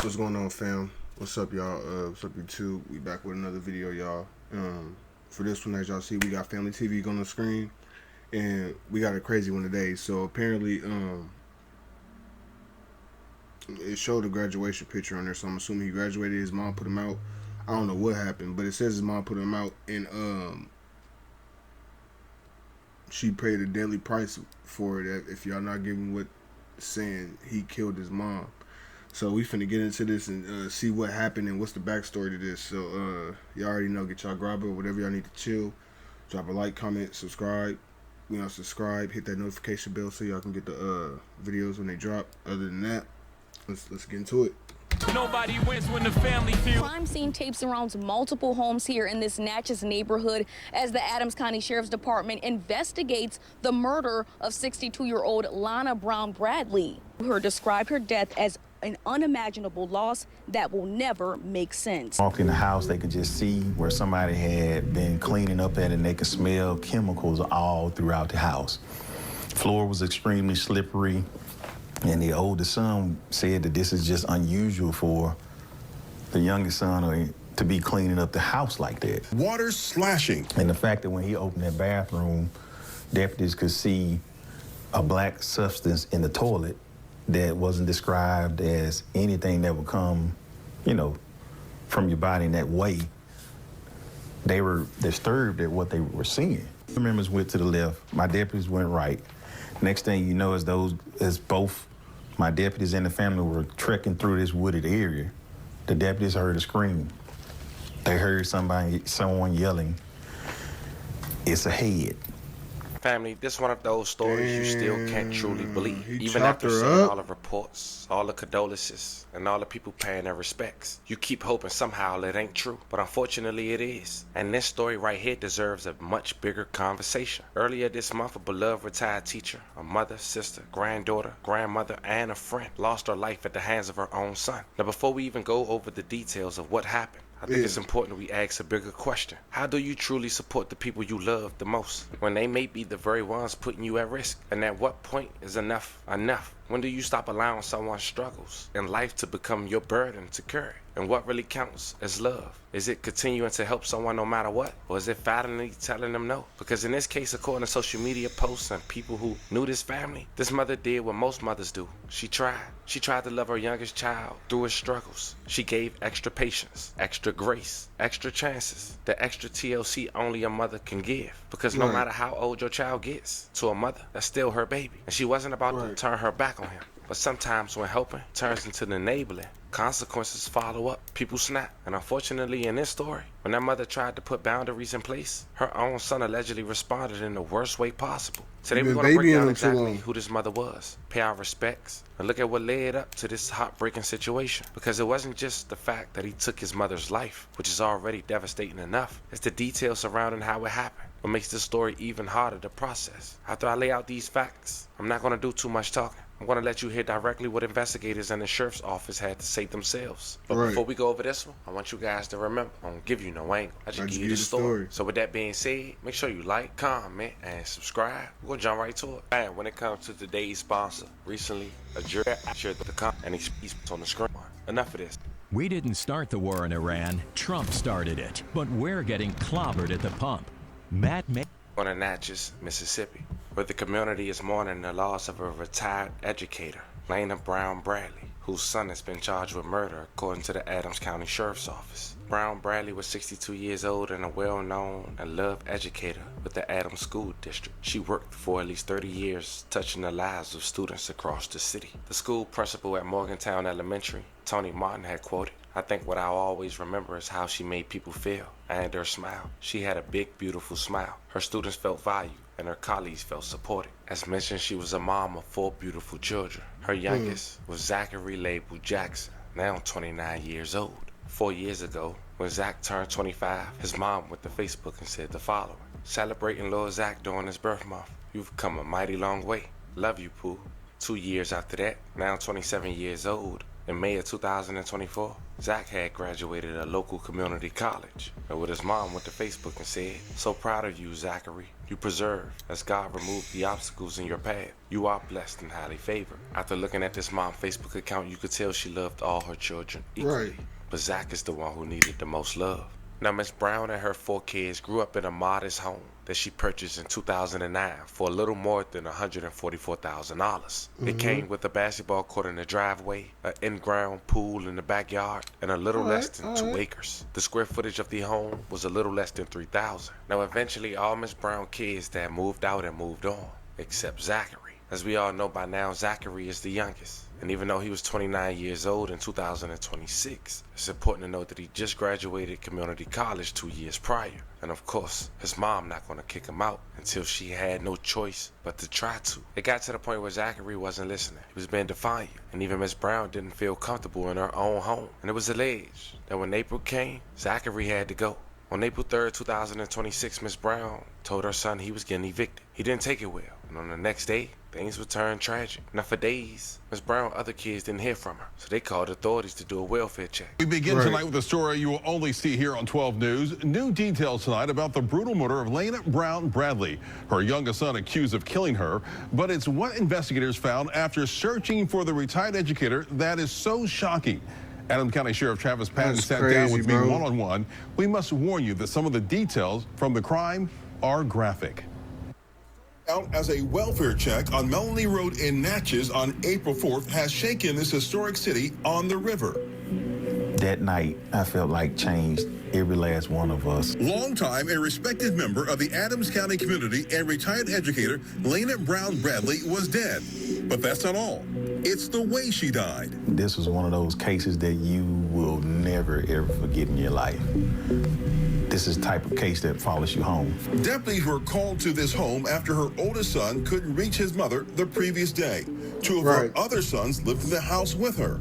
What's going on, fam? What's up, y'all? What's up, YouTube? We back with another video, y'all. For this one, as y'all see, we got family TV on the screen, and we got a crazy one today. So apparently, it showed a graduation picture on there. So I'm assuming he graduated. His mom put him out. I don't know what happened, but it says his mom put him out, and she paid a deadly price for it. If y'all not giving what saying, he killed his mom. So we finna get into this and see what happened and what's the backstory to this. So y'all already know, get y'all grabber, whatever y'all need to chill. Drop a like, comment, subscribe. Subscribe, hit that notification bell so y'all can get the videos when they drop. Other than that, let's get into it. Nobody wins when the family feels. Crime scene tape surrounds multiple homes here in this Natchez neighborhood as the Adams County Sheriff's Department investigates the murder of 62-year-old Lana Brown Bradley. Her described her death as an unimaginable loss that will never make sense. Walk in the house, they could just see where somebody had been cleaning up at it, and they could smell chemicals all throughout the house. Floor was extremely slippery, and the oldest son said that this is just unusual for the youngest son to be cleaning up the house like that. Water slashing. And the fact that when he opened that bathroom, deputies could see a black substance in the toilet that wasn't described as anything that would come, from your body in that way. They were disturbed at what they were seeing. The members went to the left, my deputies went right. Next thing you know, as both my deputies and the family were trekking through this wooded area, the deputies heard a scream. They heard someone yelling, "It's a head." Family, this is one of those stories you still can't truly believe. He Even chopped after her seeing up. all the reports, all the condolences, and all the people paying their respects, you keep hoping somehow it ain't true. But unfortunately it is. And this story right here deserves a much bigger conversation. Earlier this month, a beloved retired teacher, a mother, sister, granddaughter, grandmother, and a friend lost her life at the hands of her own son. Now before we even go over the details of what happened, I think it's important we ask a bigger question. How do you truly support the people you love the most when they may be the very ones putting you at risk? And at what point is enough enough? When do you stop allowing someone's struggles in life to become your burden to carry? And what really counts as love? Is it continuing to help someone no matter what? Or is it finally telling them no? Because in this case, according to social media posts and people who knew this family, this mother did what most mothers do. She tried. She tried to love her youngest child through his struggles. She gave extra patience, extra grace, extra chances, the extra TLC only a mother can give. Because no matter how old your child gets, to a mother, that's still her baby. And she wasn't about to turn her back on him. But sometimes when helping turns into enabling, consequences follow up. People snap. And unfortunately in this story, when that mother tried to put boundaries in place, her own son allegedly responded in the worst way possible. Today we're going to break down exactly who this mother was, pay our respects, and look at what led up to this heartbreaking situation. Because it wasn't just the fact that he took his mother's life, which is already devastating enough. It's the details surrounding how it happened. What makes this story even harder to process. After I lay out these facts, I'm not going to do too much talking. I'm going to let you hear directly what investigators and the sheriff's office had to say themselves. But before we go over this one, I want you guys to remember, I don't give you no angle. I just give you the story. So with that being said, make sure you like, comment, and subscribe. We're going to jump right to it. And when it comes to today's sponsor, recently, a jury shared the comment and he's on the screen. Enough of this. We didn't start the war in Iran. Trump started it. But we're getting clobbered at the pump. Matt May on to Natchez, Mississippi, where the community is mourning the loss of a retired educator, Lana Brown Bradley, whose son has been charged with murder according to the Adams County Sheriff's Office. Brown Bradley was 62 years old and a well-known and loved educator with the Adams School District. She worked for at least 30 years, touching the lives of students across the city. The school principal at Morgantown Elementary, Tony Martin, had quoted, "I think what I'll always remember is how she made people feel and her smile. She had a big, beautiful smile. Her students felt valued and her colleagues felt supported. As mentioned, she was a mom of 4 beautiful children. Her youngest was Zachary Label Jackson, now 29 years old. 4 years ago, when Zach turned 25, his mom went to Facebook and said the following: "Celebrating little Zach during his birth month. You've come a mighty long way. Love you, Pooh." 2 years after that, now 27 years old, In May of 2024, Zach had graduated a local community college, and with his mom went to Facebook and said, "So proud of you, Zachary. You persevere as God removed the obstacles in your path. You are blessed and highly favored." After looking at this mom's Facebook account, you could tell she loved all her children equally. Right. But Zach is the one who needed the most love. Now, Miss Brown and her 4 kids grew up in a modest home that she purchased in 2009 for a little more than $144,000. It came with a basketball court in the driveway, an in-ground pool in the backyard, and a little less than 2 acres. The square footage of the home was a little less than 3,000. Now, eventually, all Miss Brown kids that moved out and moved on, except Zachary. As we all know by now, Zachary is the youngest. And even though he was 29 years old in 2026, it's important to note that he just graduated community college 2 years prior. And of course, his mom not going to kick him out until she had no choice but to try to. It got to the point where Zachary wasn't listening. He was being defiant. And even Miss Brown didn't feel comfortable in her own home. And it was alleged that when April came, Zachary had to go. On April 3rd, 2026, Miss Brown told her son he was getting evicted. He didn't take it well. And on the next day, things would turn tragic. Now for days, Miss Brown's other kids didn't hear from her, so they called authorities to do a welfare check. We begin tonight with a story you will only see here on 12 News. New details tonight about the brutal murder of Lena Brown Bradley. Her youngest son accused of killing her, but it's what investigators found after searching for the retired educator that is so shocking. Adams County Sheriff Travis Patton sat down with me one-on-one. We must warn you that some of the details from the crime are graphic. Out as a welfare check on Melanie Road in Natchez on April 4th has shaken this historic city on the river. That night, I felt like changed every last one of us. Longtime and respected member of the Adams County community and retired educator, Lena Brown Bradley, was dead. But that's not all. It's the way she died. This was one of those cases that you will never, ever forget in your life. This is the type of case that follows you home. Deputies were called to this home after her oldest son couldn't reach his mother the previous day. 2 of her other sons lived in the house with her.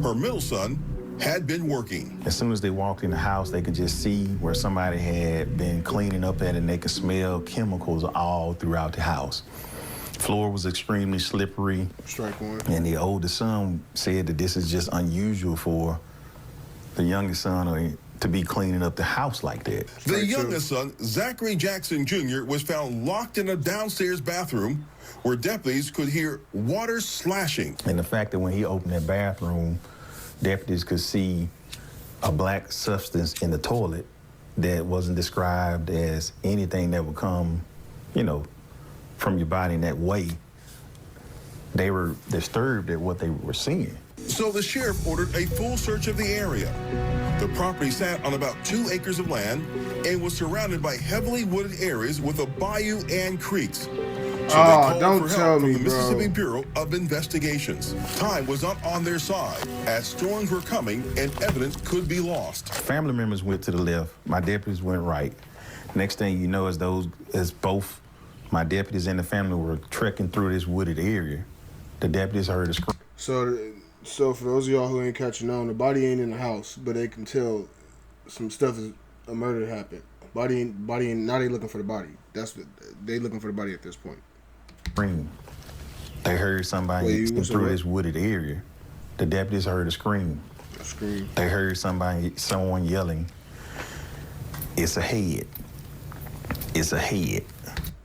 Her middle son had been working. As soon as they walked in the house, they could just see where somebody had been cleaning up at it, and they could smell chemicals all throughout the house. Floor was extremely slippery. Strike one. And the oldest son said that this is just unusual for the youngest son to be cleaning up the house like that. The youngest son, Zachary Jackson Jr., was found locked in a downstairs bathroom where deputies could hear water slashing. And the fact that when he opened that bathroom, deputies could see a black substance in the toilet that wasn't described as anything that would come, you know, from your body in that way. They were disturbed at what they were seeing. So the sheriff ordered a full search of the area. The property sat on about 2 acres of land and was surrounded by heavily wooded areas with a bayou and creeks. So they called don't for tell help me, from the bro. Mississippi Bureau of Investigations. Time was not on their side as storms were coming and evidence could be lost. Family members went to the left. My deputies went right. Next thing you know, as both my deputies and the family were trekking through this wooded area, the deputies heard a scream. So for those of y'all who ain't catching on, the body ain't in the house, but they can tell some stuff is a murder happened. Body ain't. Now they looking for the body. That's what they looking for the body at this point. Scream. They heard somebody through this wooded area. The deputies heard a scream. A scream. They heard someone yelling, "It's a head. It's a head."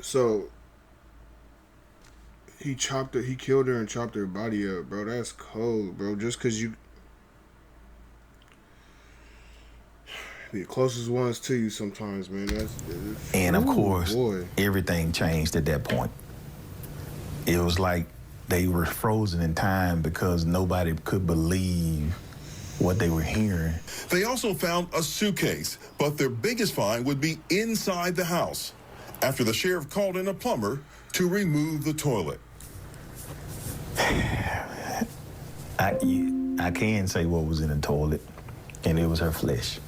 So he killed her and chopped her body up, bro. That's cold, bro. Just cause you the closest ones to you sometimes, man. And of course, everything changed at that point. It was like they were frozen in time because nobody could believe what they were hearing. They also found a suitcase, but their biggest find would be inside the house after the sheriff called in a plumber to remove the toilet. I can say what was in the toilet, and it was her flesh.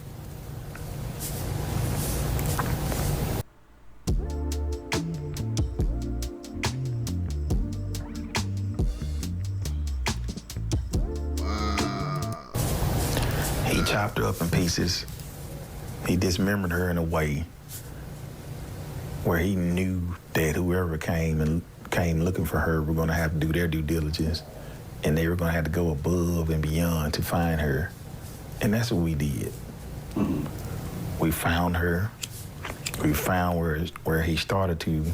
He chopped her up in pieces. He dismembered her in a way where he knew that whoever came looking for her were going to have to do their due diligence and they were going to have to go above and beyond to find her. And that's what we did. We found her. We found where he started to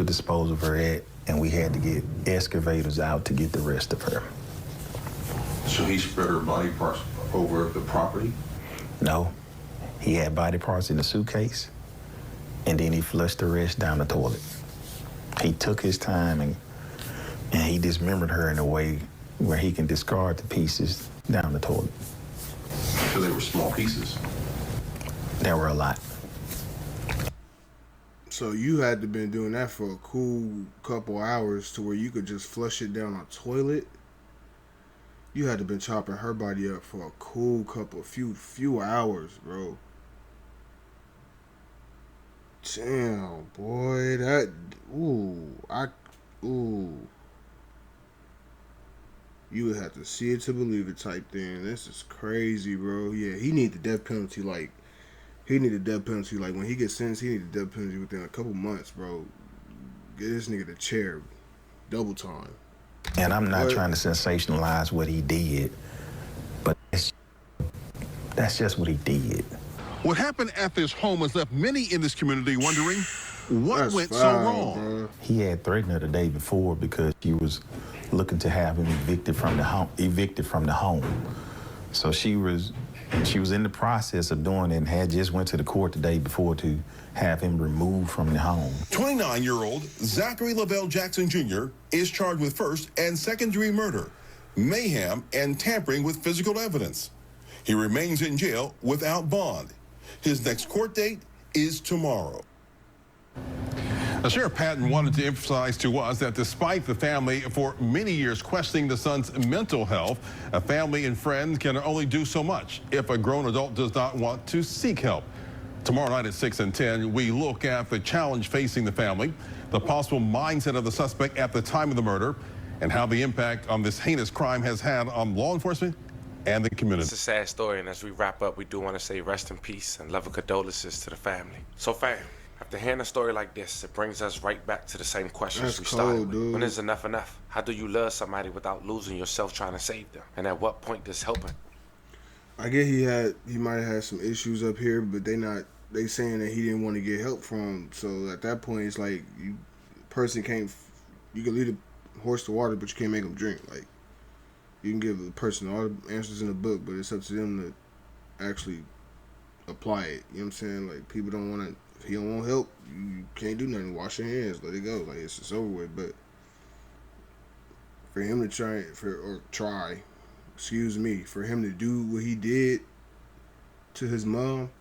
dispose of her at, and we had to get excavators out to get the rest of her. So he spread her body parts over the property? No. He had body parts in the suitcase, and then he flushed the rest down the toilet. He took his time and he dismembered her in a way where he can discard the pieces down the toilet. So they were small pieces? There were a lot. So you had to been doing that for a cool couple hours to where you could just flush it down a toilet. You had to been chopping her body up for a cool few hours, bro. Damn, boy, you would have to see it to believe it type thing. This is crazy, bro. Yeah, he need the death penalty like. He need a death penalty. Like, when he gets sentenced, he need a death penalty within a couple months, bro. Get this nigga the chair. Double time. And I'm not trying to sensationalize what he did, but that's just what he did. What happened at this home has left many in this community wondering what went so wrong. Bro. He had threatened her the day before because she was looking to have him evicted from the home. So she was in the process of doing it and had just went to the court the day before to have him removed from the home. 29-year-old Zachary Lavelle Jackson Jr. is charged with first and second-degree murder, mayhem, and tampering with physical evidence. He remains in jail without bond. His next court date is tomorrow. Now, Sheriff Patton wanted to emphasize to us that despite the family for many years questioning the son's mental health, a family and friends can only do so much if a grown adult does not want to seek help. Tomorrow night at 6 and 10, we look at the challenge facing the family, the possible mindset of the suspect at the time of the murder, and how the impact on this heinous crime has had on law enforcement and the community. It's a sad story, and as we wrap up, we do want to say rest in peace and love and condolences to the family. So, fam, after hearing a story like this, it brings us right back to the same questions we started with. Dude. When is enough enough? How do you love somebody without losing yourself trying to save them? And at what point does helping? I get he might have had some issues up here, but they saying that he didn't want to get help from. So at that point, it's like you can lead a horse to water, but you can't make him drink. Like, you can give the person all the answers in the book, but it's up to them to actually apply it. You know what I'm saying? Like, people don't want to. If he don't want help, you can't do nothing. Wash your hands, let it go. Like, it's just over with. But for him to for him to do what he did to his mom,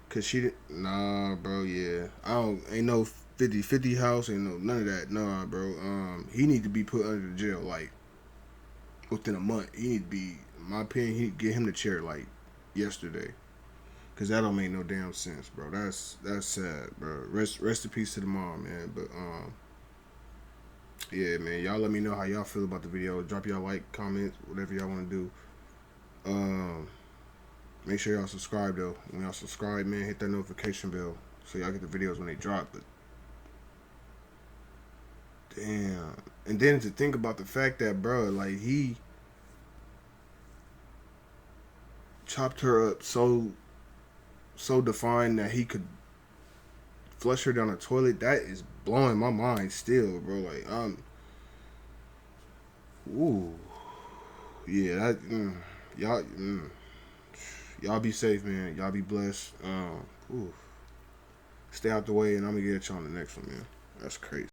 cause she didn't. Nah, bro. Yeah, ain't no 50-50 house. Ain't no none of that. Nah, bro. He need to be put under the jail like within a month. He need to be, in my opinion, he get him the chair like yesterday. Cause that don't make no damn sense, bro. That's sad, bro. Rest in peace to the mom, man. But yeah, man. Y'all let me know how y'all feel about the video. Drop y'all like, comments, whatever y'all want to do. Make sure y'all subscribe though. When y'all subscribe, man, hit that notification bell so y'all get the videos when they drop. But damn. And then to think about the fact that, bro, like, he chopped her up so defined that he could flush her down the toilet. That is blowing my mind still, bro. Like, ooh, yeah, y'all be safe, man. Y'all be blessed. Stay out the way, and I'm gonna get at y'all on the next one, man. That's crazy.